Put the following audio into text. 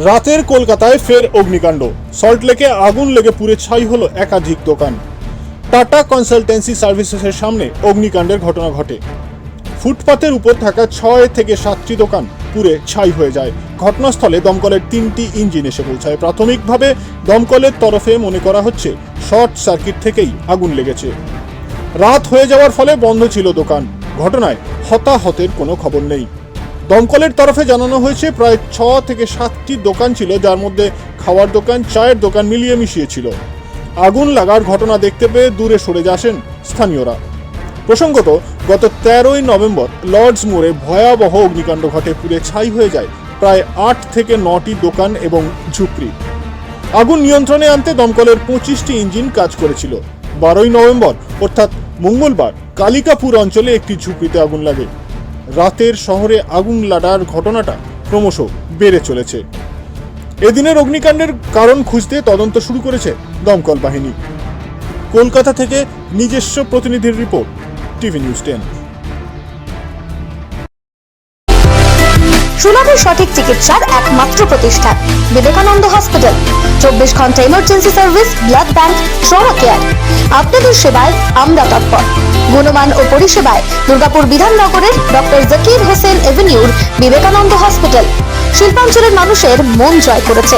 রাতের কলকাতায় ফের অগ্নিকাণ্ড। সল্টলেকে আগুন লেগে পুড়ে ছাই হলো একাধিক দোকান। টাটা কনসালটেন্সি সার্ভিসেসের সামনে অগ্নিকাণ্ডের ঘটনা ঘটে। ফুটপাতের উপর থাকা 6 থেকে 7টি দোকান পুড়ে ছাই হয়ে যায়। ঘটনাস্থলে দমকলের 3টি ইঞ্জিন এসে পৌঁছায়। প্রাথমিকভাবে দমকলের তরফে মনে করা হচ্ছে শর্ট সার্কিট থেকেই আগুন লেগেছে। রাত হয়ে যাওয়ার ফলে বন্ধ ছিল দোকান। ঘটনায় হতাহতের কোনো খবর নেই। দমকলের তরফে জানানো হয়েছে প্রায় 6 থেকে 7টি দোকান ছিল, যার মধ্যে খাওয়ার দোকান, চায়ের দোকান মিলিয়ে মিশিয়ে ছিল। আগুন লাগার ঘটনা দেখতে পেয়ে দূরে সরে আসেন স্থানীয়রা। প্রসঙ্গত, গত 13ই নভেম্বর লর্ডস মোড়ে ভয়াবহ অগ্নিকাণ্ড ঘটে। পুড়ে ছাই হয়ে যায় প্রায় 8 থেকে 9টি দোকান এবং ঝুপড়ি। আগুন নিয়ন্ত্রণে আনতে দমকলের 25টি ইঞ্জিন কাজ করেছিল। 12ই নভেম্বর অর্থাৎ মঙ্গলবার কালিকাপুর অঞ্চলে একটি ঝুপড়িতে আগুন লাগে। রাতের শহরে আগুন লাগার ঘটনাটা ক্রমশ বেড়ে চলেছে। এদিনের অগ্নিকাণ্ডের কারণ খুঁজতে তদন্ত শুরু করেছে দমকল বাহিনী। কলকাতা থেকে নিজস্ব প্রতিনিধির রিপোর্ট, টিভি নিউজ 10। সুলভের সঠিক চিকিৎসার একমাত্র প্রতিষ্ঠান বিবেকানন্দ হসপিটাল। 24 ঘন্টা emergency service, blood bank, trauma care. আপনাদের সেবায় আমরা তৎপর। গুণমান ও পরিষেবায় দুর্গাপুর বিধাননগরের ডক্টর জাকির হোসেন এভিনিউর বিবেকানন্দ হসপিটাল শিল্পাঞ্চলের মানুষের মন জয় করেছে।